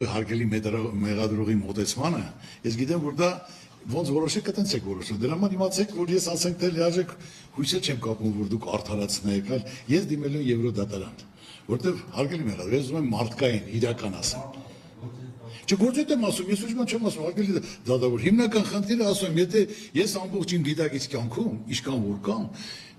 Հարգելի մեղադրողի մոտեցմանը, ես գիտեմ, որ դա ոնց որոշեք կտենց եք որոշել, դրա համար իմացեք, որ ես ասենք թե լիարժեք հույսեր չեմ կապում, որ դուք արդարացնեք, այլ ես դիմել եմ Եվրոդատարան, որտեղ հարգելի մեղադրող, ես ուզում եմ մարդկային, իրական ասեմ։ Չգործետ եմ ասում, ես ոչ չեմ ասում, հարգելի դատավոր, հիմնական խնդիրը ասում, եթե ես ամբողջ իմ դիտակից կյանքում, իշքան որ կամ,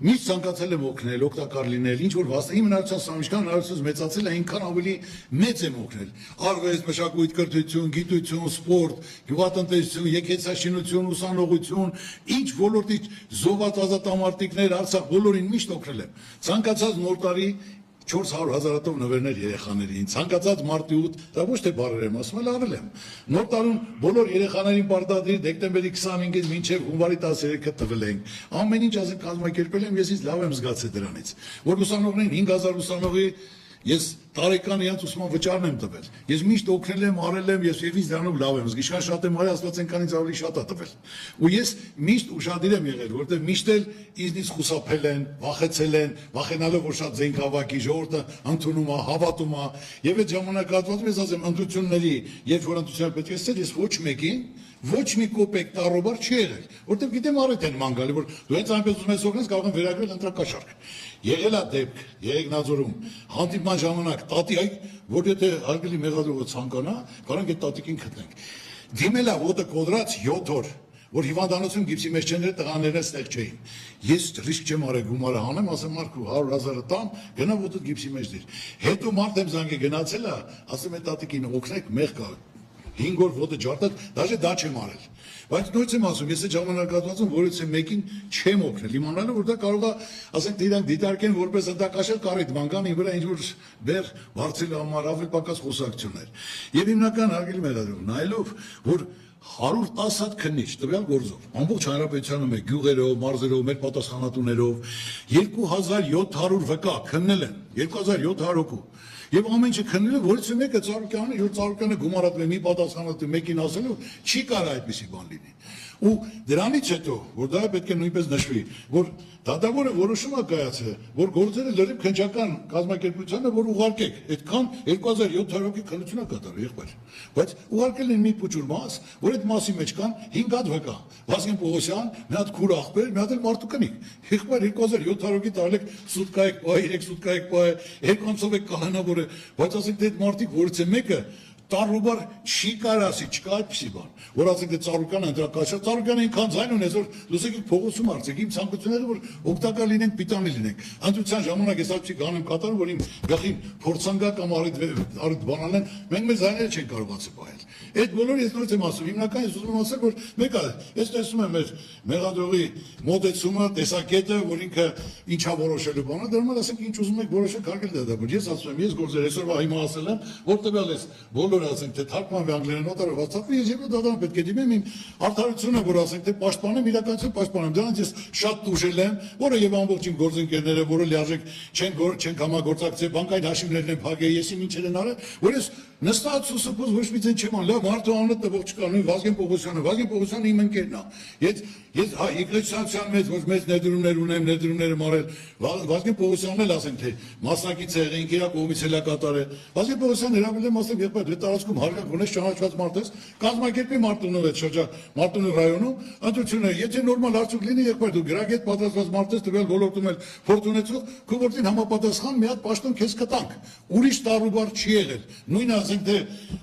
միշտ ցանկացել եմ օգնել, օգտակար լինել, ինչ որ վաստակի հնարավորության սամիշքան հնարավորությունից մեծացել է, այնքան ավելի մեծ եմ օգնել։ Արվեստ, մշակույթ, կրթություն, գիտություն, սպորտ, գյուղատնտեսություն, եկեղեցաշինություն, ուսանողություն, ինչ ոլորտի զոհված ազատամարտիկներ, Արցախ բոլորին միշտ օգնել եմ։ Ցանկացած նոր տարի 400,000-ով նվերներ երեխաներին, ցանկացած մարտի 8, դա ոչ թե բարեր եմ ասում, այլ արել եմ։ Նոր տարում բոլոր երեխաներին պարտադրի դեկտեմբերի 25-ից մինչև հունվարի 13-ը տվել ենք։ Ամեն ինչ ասենք կազմակերպել եմ, ես ինձ լավ եմ զգացել դրանից։ Որ ուսանողներին 5,000 ուսանողի ես տարեկան իրանց ուսման վճարն եմ տվել։ Ես միշտ օգնել եմ, արել եմ, ես ինձ դրանով լավ եմ զգում։ Իշքան շատ եմ արել, Աստված այնքանից ավելի շատ է տվել։ Ու ես միշտ ուշադիր եմ եղել, որովհետև միշտ էլ ինձնից խուսափել են, վախեցել են, վախենալով որ շատ զենք հավաքի, ժողովուրդը ընդունում է, հավատում է։ Եվ այդ ժամանակահատվածում ես ասեմ, ընտրությունների, երբ որ ընտրության պետք է ստել, ես ոչ մեկին ոչ մի կոպեկ տառոբար չի եղել, որտեղ գիտեմ առիթ են ման գալի, որ դու հենց այնպես ուզում ես օգնես, կարող են վերագրել ընտրակաշառք։ Եղել է դեպք Երեգնաձորում, հանդիպման ժամանակ տատի, որ եթե հարգելի մեղադրողը ցանկանա, կարող ենք այդ տատիկին գտնենք։ Դիմել է ոտը կոդրած 7 օր, որ հիվանդանոցում գիպսի մեջ չեն տղաները ստեղ չէին։ Ես ռիսկ չեմ արել գումարը հանեմ, ասեմ Մարկու 100,000-ը տամ, գնա ոտը գիպսի մեջ դիր։ Հետո մարդ եմ զանգի գնացել է, ասում է տատիկին օգնեք, մեղ կա 5 օր ոտը ջարդած, դաժե դա չեմ արել։ Բայց նույնց եմ ասում, ես այդ ժամանակահատվածում որից է մեկին չեմ օգնել, իմանալով որ դա կարող է, ասենք դրանք դիտարկեն որպես ընտակաշար կարիտ բանկանի վրա ինչ որ բեր բարձրի համար ավելի պակաս խոսակցություններ։ Եվ հիմնական հարգելի մեղադրող, նայելով որ 110 հատ քննիչ տվյալ գործով, ամբողջ հանրապետությանը մեկ գյուղերով, մարզերով, մեր պատասխանատուներով 2700 վկա քննել են, 2700 հոգու։ Եվ ամեն ինչը քննելը, որից մեկը Ծառուկյանը, որ Ծառուկյանը գումարատվել մի պատասխանատու մեկին ասելով, չի կարող այդպիսի բան լինի։ Ու դրանից հետո, որ դա պետք է նույնպես նշվի, որ դատավորը որոշում է կայացրել, որ գործերը լրիվ քննչական կազմակերպությանը, որ ուղարկեք, այդքան 2700 հոգի քննություն է կատարել, եղբայր։ Բայց ուղարկել են մի փոքր մաս, որ այդ մասի մեջ կան 5 հատ վկա։ Վազգեն Պողոսյան, մի հատ քուր աղբեր, մի հատ էլ մարդուկնիկ։ Եղբայր 2700 հոգի տարել սուտկայեք պահ, 3 սուտկայեք պահ, երկու անցով եք կանանավոր է, բայց ասենք այդ մարդիկ որից է մեկը տառոբար չի կարող ասի, չկա այդպիսի բան, որ ասենք դե Ծառուկյանը ընտրակաշառք, Ծառուկյանը այնքան ձայն ունես, որ լուսեք փողոցում արծեք, իմ ցանկությունները որ օգտակար լինենք, պիտանի լինենք։ Ընտրության ժամանակ ես այդպիսի բան եմ կատարում, որ իմ գլխին փորձանգակ կամ առիթ բանալեն, մենք մեր ձայները չենք կարողացել պահել։ Այդ բոլորը ես նորից եմ ասում, հիմնական ես ուզում եմ ասել, որ մեկը ես տեսնում եմ մեր մեղադրողի մոտեցումը, տեսակետը, որ ինքը ինչա որոշելու բանը, դրա համար ասենք ինչ ուզում եք որոշեք, հարգելի դատավոր։ Ես ասում եմ, ես գործեր այսօրվա հիմա ասել եմ, որ տվյալ ես բոլոր ասենք թե թարգմանվի անգլերեն նոտարը WhatsApp-ը ես Եվրոդատարան պետք է դիմեմ իմ արդարությունը, որ ասենք թե պաշտպանեմ իրականություն պաշտպանեմ։ Դրանից ես շատ տուժել եմ, որը եւ ամբողջ իմ գործընկերները, որը լիարժեք չեն համագործակցել, բանկային հաշիվներն են փակել, ես իմ ինչեր են արել, որ ես նստած սուսուփուս ոչ մի ձեն չեմ ան, լավ մարդու անունը տվող չկա, նույն Վազգեն Պողոսյանը իմ ընկերն է։ Ես եկեղեցիության մեջ որ մեծ ներդրումներ ունեմ, ներդրումները մարել, Վազգեն Պողոսյանն էլ ասենք թե մասնակից է եղել, իր կողմից էլ է կատարել։ Վազգեն Պողոսյանն հրավիրել եմ ասեմ, եղբայր, դե տարածքում հարգանք ունես, ճանաչված մարդ ես, կազմակերպի Մարտունով այդ շրջան, Մարտունի ռայոնում, ընտրությունները, եթե նորմալ արդյունք լինի, եղբայր, դու գրագետ պատրաստված մարդ ես, տվյալ ոլորտում էլ փորձ ունեցող, քո գործին համապատասխան մի հատ պաշտոն քեզ կտանք։ Ուրիշ տառուբար չի եղել։ Նույնը ասենք թե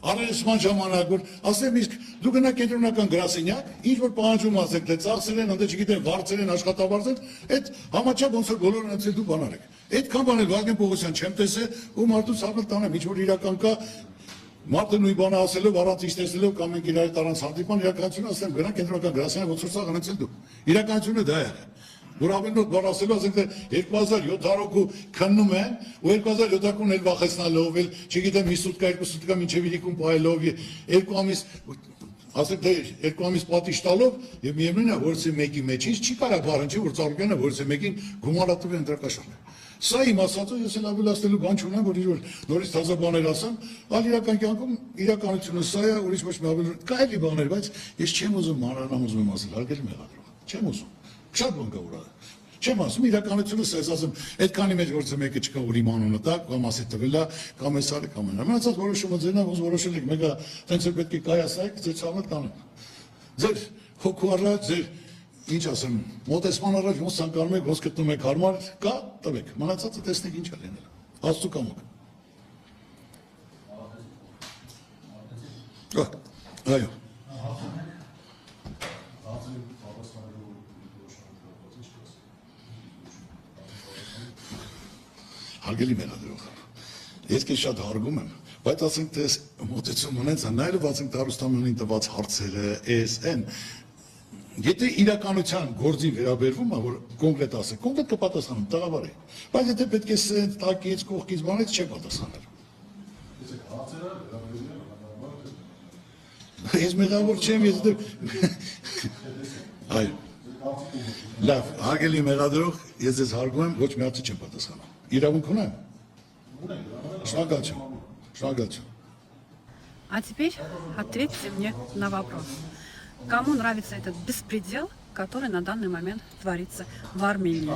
առերեսման ժամանակ որ ասեմ իսկ դու գնա կենտրոնական գրասենյակ, ինչ որ պահանջում ասենք թե ծախսեր են, ընդ չգիտեմ, վարձեր են, աշխատավարձեր, այդ համաչափ ոնց որ բոլորը անցել դու բան արեք։ Այդքան բան էլ Վազգեն Պողոսյան չեմ տեսել ու մարդու ցավը տանեմ, ինչ որ իրական կա մարդը նույն բանը ասելով, առանց ինչ տեսնելով կամ մենք իրար տարանց հանդիպան, իրականությունը ասեմ գնա կենտրոնական գրասենյակ, ոնց որ սա գնացել դու։ Իրականությունը դա է։ Որ ավելնոտ բան ասելով ասենք թե 2700 հոգու քննում են ու 2700 հոգուն էլ վախեցնալով էլ չգիտեմ մի սուտկա երկու սուտկա մինչև իրիկում պահելով երկու ամիս ասենք թե երկու ամիս պատիժ տալով եւ միևնույնն է որից է մեկի մեջ ինչ չի կարող բառնչի որ Ծառուկյանը որից է մեկին գումարատվի ընտրակաշառք։ Սա իմ ասածը ես էլ ավելացնելու բան չունեմ որ իր նորից թազա բաներ ասեմ, այլ իրական կյանքում իրականությունը սա է, ուրիշ ոչ մի ավելի կա էլի բաներ, բայց ես չեմ ուզում մանրանամ ուզում եմ ասել, հարգելի մեղադրող, չեմ ուզում։ Շատ բան կա ուրա։ Չեմ ասում իրականությունը սա, ասում, այդքանի մեջ գործը մեկը չկա, որ իմ անունը տա, կամ ասի տվել է, կամ էս արի, կամ այն։ Մնացած որոշումը ձերն է, ոնց որոշել եք, մեկը տենց էլ պետք է կայացնեք, ձեր ցավը տանը։ Ձեր հոգու առաջ, ձեր ինչ ասեմ, մոտեցման առաջ ոնց ցանկանում եք, ոնց գտնում եք հարմար, կա, տվեք։ Մնացածը տեսնեք ինչ է լինել։ Աստծո կամոք։ Այո։ Հարգելի մեղադրող, ես քեզ շատ հարգում եմ, բայց ասենք թե մոտեցում ունենց, նայելով ասենք Տարուստամյանին տված հարցերը, էս, եթե իրականության գործի վերաբերվում է, որ կոնկրետ ասեք, կոնկրետ կպատասխանում, տղավարի, բայց եթե պետք է սենց, տակից, կողքից բանից, չէ պատասխանել։ Ես մեղավոր չեմ, ես այո, լավ, հարգելի մեղադրող, ես ձեզ հարգում եմ, ոչ մի հարցի չեմ պատասխանում։ Իրավունք ունեմ։ Շնորհակալություն։ А теперь ответьте мне на вопрос. Кому нравится этот беспредел, который на данный момент творится в Армении?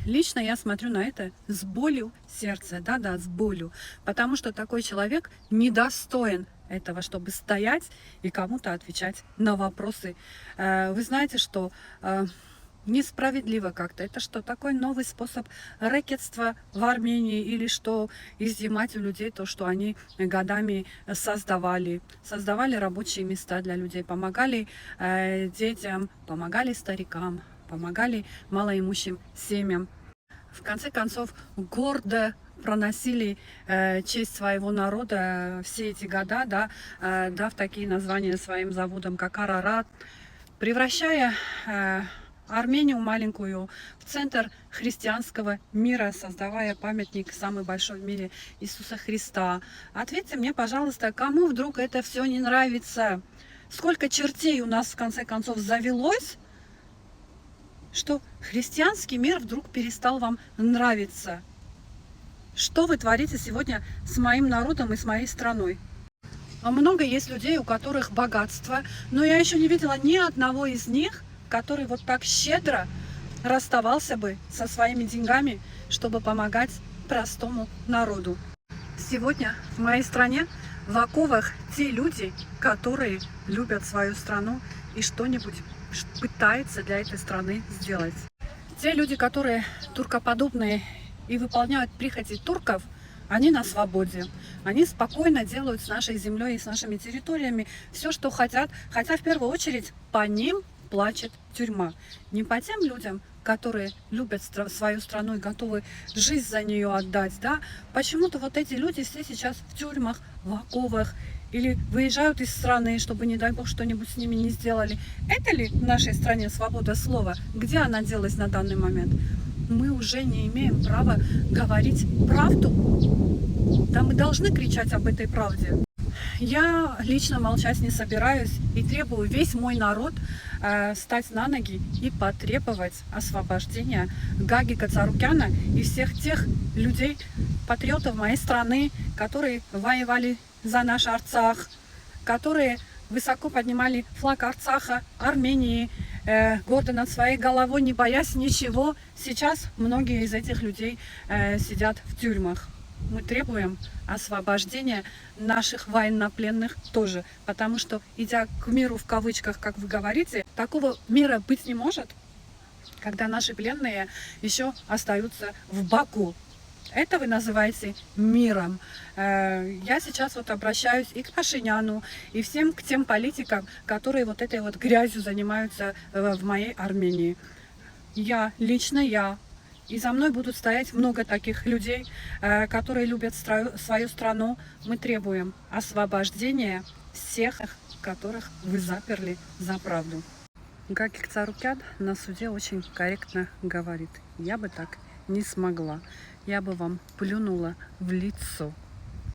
Лично я смотрю на это с болью сердца, да-да, с болью, потому что такой человек недостоин этого, чтобы стоять и кому-то отвечать на вопросы. Вы знаете, что несправедливо как-то. Это что, такой новый способ рэкетства в Армении или что изъимать у людей то, что они годами создавали? Создавали рабочие места для людей, помогали детям, помогали старикам, помогали малоимущим семьям. В конце концов, гордо проносили честь своего народа все эти года, да, дав такие названия своим заводам, как Арарат, превращая Армению маленькую в центр христианского мира, создавая памятник самый большой в мире Иисуса Христа. Ответьте мне, пожалуйста, кому вдруг это все не нравится? Сколько чертей у нас в конце концов завелось, что христианский мир вдруг перестал вам нравиться? Что вы творите сегодня с моим народом и с моей страной? Много есть людей, у которых богатство, но я еще не видела ни одного из них, который вот так щедро расставался бы со своими деньгами, чтобы помогать простому народу. Сегодня в моей стране в оковах те люди, которые любят свою страну и что-нибудь пытаются для этой страны сделать. Те люди, которые туркоподобные и выполняют прихоти турков, они на свободе. Они спокойно делают с нашей землей и с нашими территориями все, что хотят, хотя в первую очередь по ним плачет тюрьма. Не по тем людям, которые любят свою страну и готовы жизнь за нее отдать, да? Почему-то вот эти люди все сейчас в тюрьмах, в оковах, или выезжают из страны, чтобы, не дай бог, что-нибудь с ними не сделали. Это ли в нашей стране свобода слова? Где она делась на данный момент? Мы уже не имеем права говорить правду. Да, мы должны кричать об этой правде. Я лично молчать не собираюсь и требую весь мой народ встать на ноги и потребовать освобождения Гаги Кацарукяна и всех тех людей, патриотов моей страны, которые воевали за наш Арцах, которые высоко поднимали флаг Арцаха, Армении, гордо над своей головой, не боясь ничего. Сейчас многие из этих людей сидят в тюрьмах. Мы требуем освобождения наших военнопленных тоже, потому что, идя к миру в кавычках, как вы говорите, такого мира быть не может, когда наши пленные еще остаются в Баку. Это вы называете миром. Я сейчас вот обращаюсь и к Пашиняну, и всем к тем политикам, которые вот этой вот грязью занимаются в моей Армении. Лично я, и за мной будут стоять много таких людей, которые любят свою страну. Мы требуем освобождения всех, которых вы заперли за правду. Гаги Кацарукян на суде очень корректно говорит: я бы так не смогла. Я бы вам плюнула в лицо.